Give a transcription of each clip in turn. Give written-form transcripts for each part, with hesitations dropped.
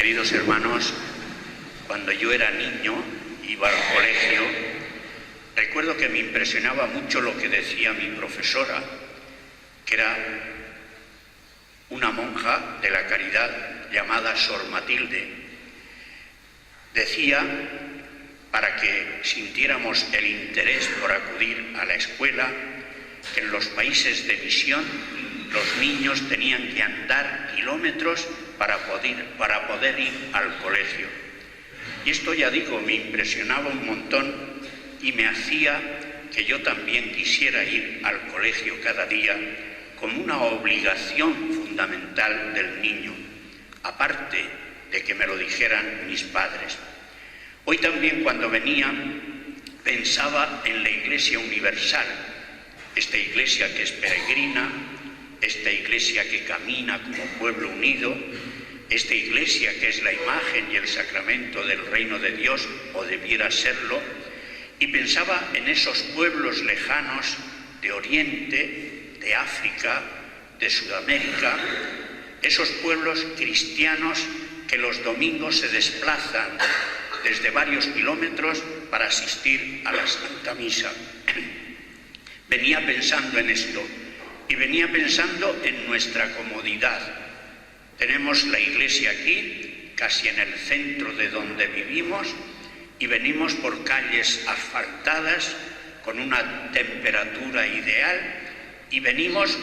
Queridos hermanos, cuando yo era niño, iba al colegio, recuerdo que me impresionaba mucho lo que decía mi profesora, que era una monja de la Caridad llamada Sor Matilde. Decía, para que sintiéramos el interés por acudir a la escuela, que en los países de misión los niños tenían que andar kilómetros para poder ir al colegio. Y esto, ya digo, me impresionaba un montón y me hacía que yo también quisiera ir al colegio cada día como una obligación fundamental del niño, aparte de que me lo dijeran mis padres. Hoy también, cuando venía, pensaba en la Iglesia Universal, esta Iglesia que es peregrina, esta Iglesia que camina como pueblo unido, esta Iglesia que es la imagen y el sacramento del reino de Dios, o debiera serlo, y pensaba en esos pueblos lejanos de Oriente, de África, de Sudamérica, esos pueblos cristianos que los domingos se desplazan desde varios kilómetros para asistir a la Santa Misa. Venía pensando en esto y venía pensando en nuestra comodidad. Tenemos la iglesia aquí, casi en el centro de donde vivimos, y venimos por calles asfaltadas con una temperatura ideal y venimos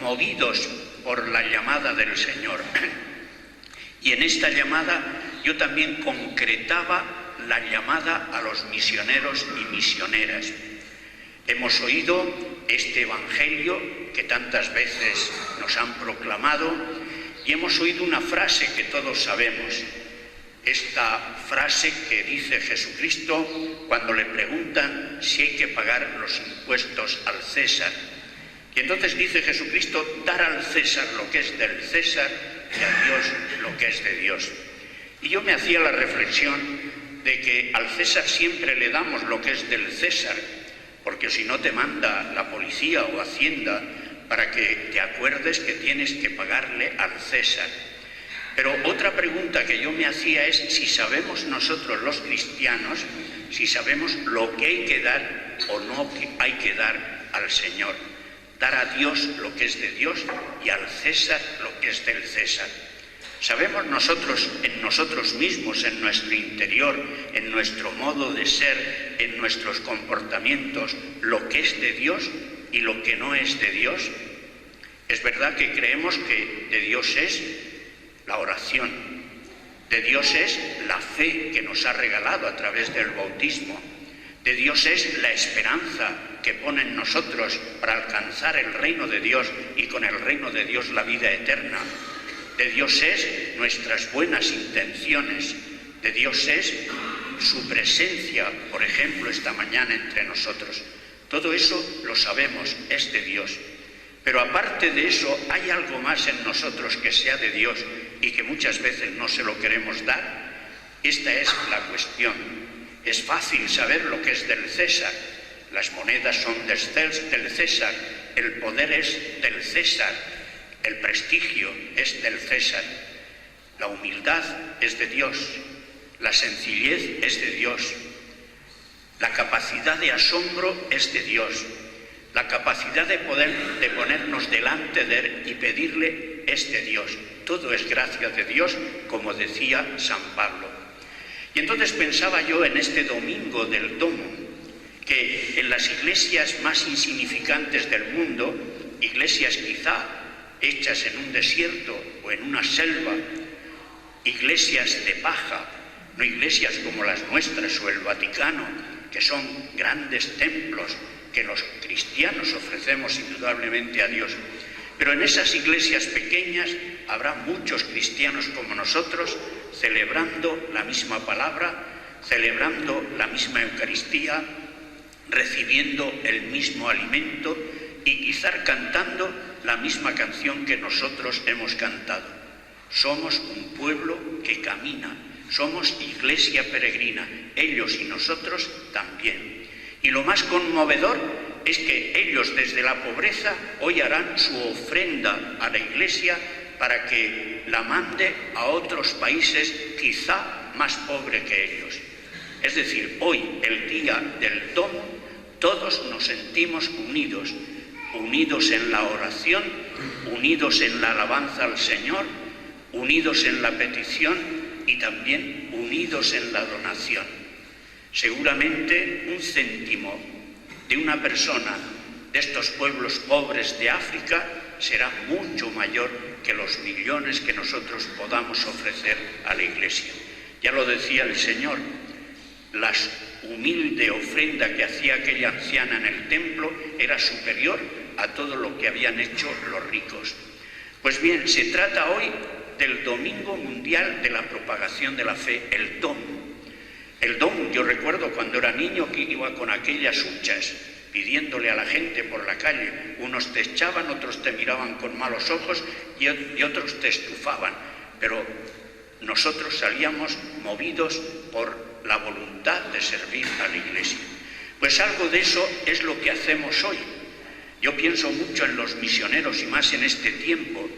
movidos por la llamada del Señor. Y en esta llamada yo también concretaba la llamada a los misioneros y misioneras. Hemos oído este Evangelio que tantas veces nos han proclamado y hemos oído una frase que todos sabemos. Esta frase que dice Jesucristo cuando le preguntan si hay que pagar los impuestos al César. Y entonces dice Jesucristo, dar al César lo que es del César y a Dios lo que es de Dios. Y yo me hacía la reflexión de que al César siempre le damos lo que es del César, porque si no te manda la policía o Hacienda para que te acuerdes que tienes que pagarle al César. Pero otra pregunta que yo me hacía es si sabemos nosotros los cristianos, si sabemos lo que hay que dar o no hay que dar al Señor. Dar a Dios lo que es de Dios y al César lo que es del César. ¿Sabemos nosotros en nosotros mismos, en nuestro interior, en nuestro modo de ser, en nuestros comportamientos, lo que es de Dios y lo que no es de Dios? Es verdad que creemos que de Dios es la oración, de Dios es la fe que nos ha regalado a través del bautismo, de Dios es la esperanza que pone en nosotros para alcanzar el reino de Dios y con el reino de Dios la vida eterna. De Dios es nuestras buenas intenciones, de Dios es su presencia, por ejemplo, esta mañana entre nosotros. Todo eso lo sabemos, es de Dios. Pero aparte de eso, hay algo más en nosotros que sea de Dios y que muchas veces no se lo queremos dar. Esta es la cuestión. Es fácil saber lo que es del César. Las monedas son del César, el poder es del César, el prestigio es del César, la humildad es de Dios, la sencillez es de Dios, la capacidad de asombro es de Dios, la capacidad de ponernos delante de Él y pedirle es de Dios. Todo es gracia de Dios, como decía San Pablo. Y entonces pensaba yo en este domingo del Domo, que en las iglesias más insignificantes del mundo, iglesias quizá hechas en un desierto o en una selva, iglesias de paja, no iglesias como las nuestras o el Vaticano, que son grandes templos que los cristianos ofrecemos indudablemente a Dios. Pero en esas iglesias pequeñas habrá muchos cristianos como nosotros celebrando la misma palabra, celebrando la misma Eucaristía, recibiendo el mismo alimento y quizá cantando la misma canción que nosotros hemos cantado. Somos un pueblo que camina, somos iglesia peregrina, ellos y nosotros también. Y lo más conmovedor es que ellos desde la pobreza hoy harán su ofrenda a la iglesia para que la mande a otros países quizá más pobres que ellos. Es decir, hoy, el día del domo, todos nos sentimos unidos, unidos en la oración, unidos en la alabanza al Señor, unidos en la petición y también unidos en la donación. Seguramente un céntimo de una persona de estos pueblos pobres de África será mucho mayor que los millones que nosotros podamos ofrecer a la Iglesia. Ya lo decía el Señor, la humilde ofrenda que hacía aquella anciana en el templo era superior a todo lo que habían hecho los ricos. Pues bien, se trata hoy del Domingo Mundial de la Propagación de la Fe, el DOM. El DOM, yo recuerdo cuando era niño que iba con aquellas huchas pidiéndole a la gente por la calle. Unos te echaban, otros te miraban con malos ojos y otros te estufaban. Pero nosotros salíamos movidos por la voluntad de servir a la Iglesia. Pues algo de eso es lo que hacemos hoy. Yo pienso mucho en los misioneros y más en este tiempo.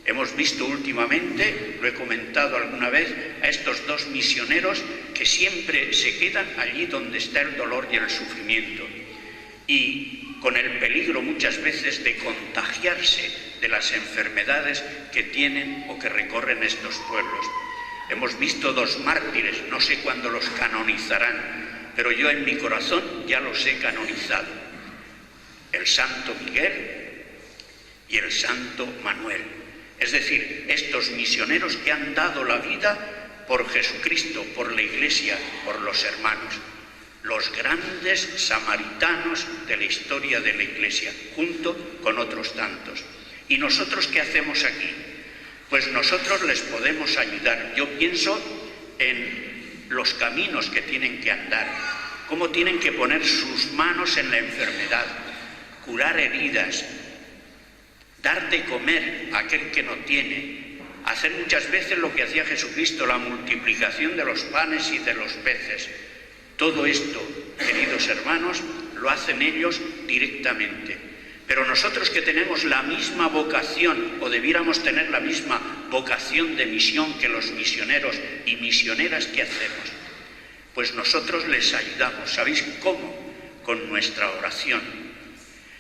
Hemos visto últimamente, lo he comentado alguna vez, a estos dos misioneros que siempre se quedan allí donde está el dolor y el sufrimiento, y con el peligro muchas veces de contagiarse de las enfermedades que tienen o que recorren estos pueblos. Hemos visto dos mártires, no sé cuándo los canonizarán, pero yo en mi corazón ya los he canonizado: el santo Miguel y el santo Manuel. Es decir, estos misioneros que han dado la vida por Jesucristo, por la Iglesia, por los hermanos, los grandes samaritanos de la historia de la Iglesia, junto con otros tantos. ¿Y nosotros qué hacemos aquí? Pues nosotros les podemos ayudar. Yo pienso en los caminos que tienen que andar, cómo tienen que poner sus manos en la enfermedad, curar heridas, dar de comer a aquel que no tiene, hacer muchas veces lo que hacía Jesucristo, la multiplicación de los panes y de los peces. Todo esto, queridos hermanos, lo hacen ellos directamente. Pero nosotros que tenemos la misma vocación, o debiéramos tener la misma vocación de misión que los misioneros y misioneras, ¿qué hacemos? Pues nosotros les ayudamos. ¿Sabéis cómo? Con nuestra oración.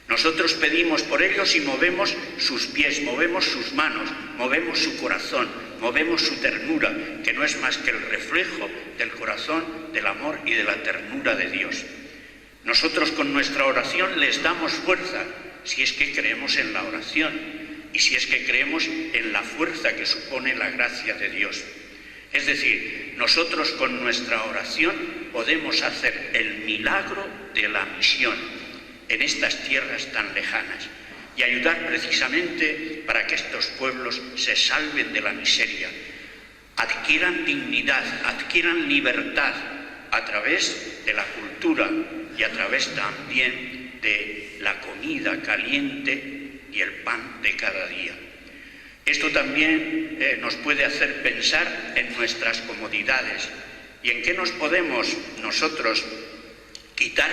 Nosotros pedimos por ellos y movemos sus pies, movemos sus manos, movemos su corazón, movemos su ternura, que no es más que el reflejo del corazón, del amor y de la ternura de Dios. Nosotros con nuestra oración les damos fuerza, si es que creemos en la oración y si es que creemos en la fuerza que supone la gracia de Dios. Es decir, nosotros con nuestra oración podemos hacer el milagro de la misión en estas tierras tan lejanas y ayudar precisamente para que estos pueblos se salven de la miseria, adquieran dignidad, adquieran libertad a través de la cultura y a través también de la comida caliente y el pan de cada día. Esto también nos puede hacer pensar en nuestras comodidades y en qué nos podemos nosotros quitar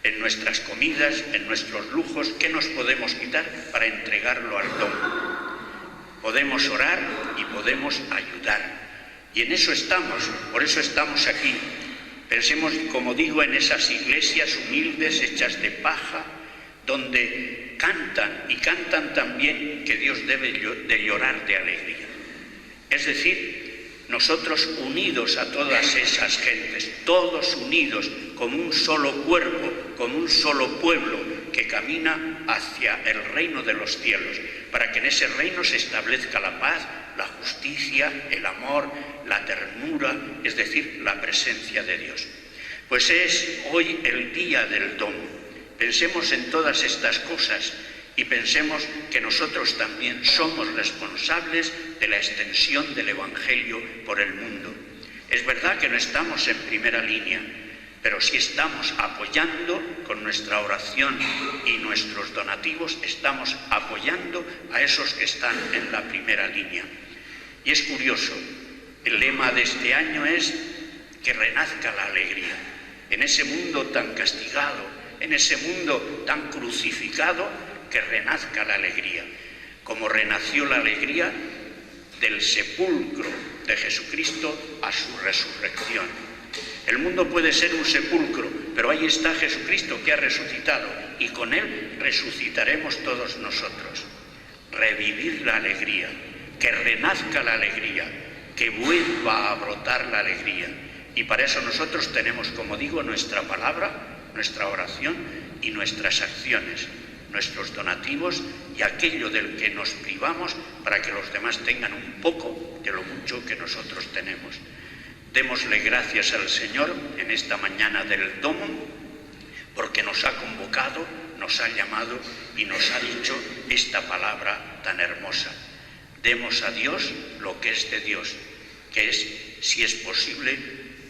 en nuestras comidas, en nuestros lujos, qué nos podemos quitar para entregarlo al don. Podemos orar y podemos ayudar. Y en eso estamos, por eso estamos aquí. Pensemos, como digo, en esas iglesias humildes, hechas de paja, donde cantan, y cantan también que Dios debe de llorar de alegría. Es decir, nosotros unidos a todas esas gentes, todos unidos como un solo cuerpo, como un solo pueblo que camina hacia el reino de los cielos, para que en ese reino se establezca la paz, la justicia, el amor, la ternura, es decir, la presencia de Dios. Pues es hoy el día del don. Pensemos en todas estas cosas y pensemos que nosotros también somos responsables de la extensión del Evangelio por el mundo. Es verdad que no estamos en primera línea, pero sí estamos apoyando con nuestra oración y nuestros donativos, estamos apoyando a esos que están en la primera línea. Y es curioso, el lema de este año es que renazca la alegría. En ese mundo tan castigado, en ese mundo tan crucificado, que renazca la alegría. Como renació la alegría del sepulcro de Jesucristo a su resurrección. El mundo puede ser un sepulcro, pero ahí está Jesucristo que ha resucitado y con Él resucitaremos todos nosotros. Revivir la alegría, que renazca la alegría, que vuelva a brotar la alegría. Y para eso nosotros tenemos, como digo, nuestra palabra, nuestra oración y nuestras acciones, nuestros donativos y aquello del que nos privamos para que los demás tengan un poco de lo mucho que nosotros tenemos. Démosle gracias al Señor en esta mañana del Domo, porque nos ha convocado, nos ha llamado y nos ha dicho esta palabra tan hermosa. Demos a Dios lo que es de Dios, que es, si es posible,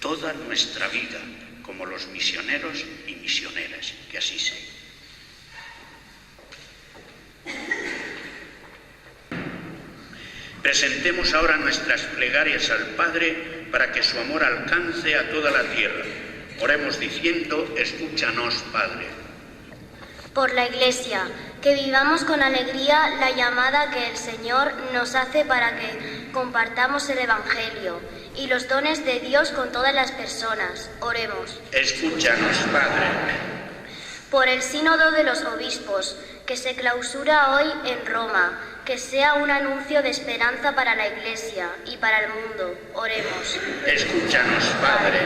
toda nuestra vida, como los misioneros y misioneras, que así sea. Presentemos ahora nuestras plegarias al Padre para que su amor alcance a toda la tierra. Oremos diciendo: escúchanos, Padre. Por la Iglesia, que vivamos con alegría la llamada que el Señor nos hace para que compartamos el Evangelio y los dones de Dios con todas las personas. Oremos. Escúchanos, Padre. Por el Sínodo de los Obispos, que se clausura hoy en Roma, que sea un anuncio de esperanza para la Iglesia y para el mundo. Oremos. Escúchanos, Padre.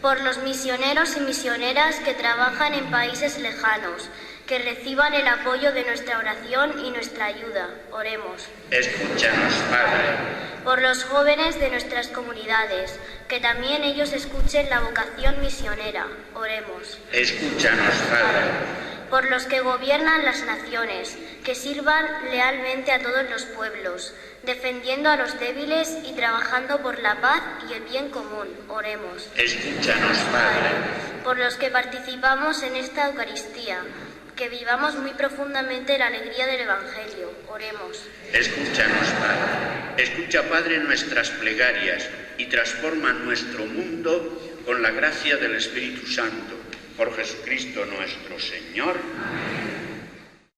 Por los misioneros y misioneras que trabajan en países lejanos, que reciban el apoyo de nuestra oración y nuestra ayuda. Oremos. Escúchanos, Padre. Por los jóvenes de nuestras comunidades, que también ellos escuchen la vocación misionera. Oremos. Escúchanos, Padre. Por los que gobiernan las naciones, que sirvan lealmente a todos los pueblos, defendiendo a los débiles y trabajando por la paz y el bien común. Oremos. Escúchanos, Padre. Por los que participamos en esta Eucaristía, que vivamos muy profundamente la alegría del Evangelio. Oremos. Escúchanos, Padre. Escucha, Padre, nuestras plegarias y transforma nuestro mundo con la gracia del Espíritu Santo. Por Jesucristo nuestro Señor.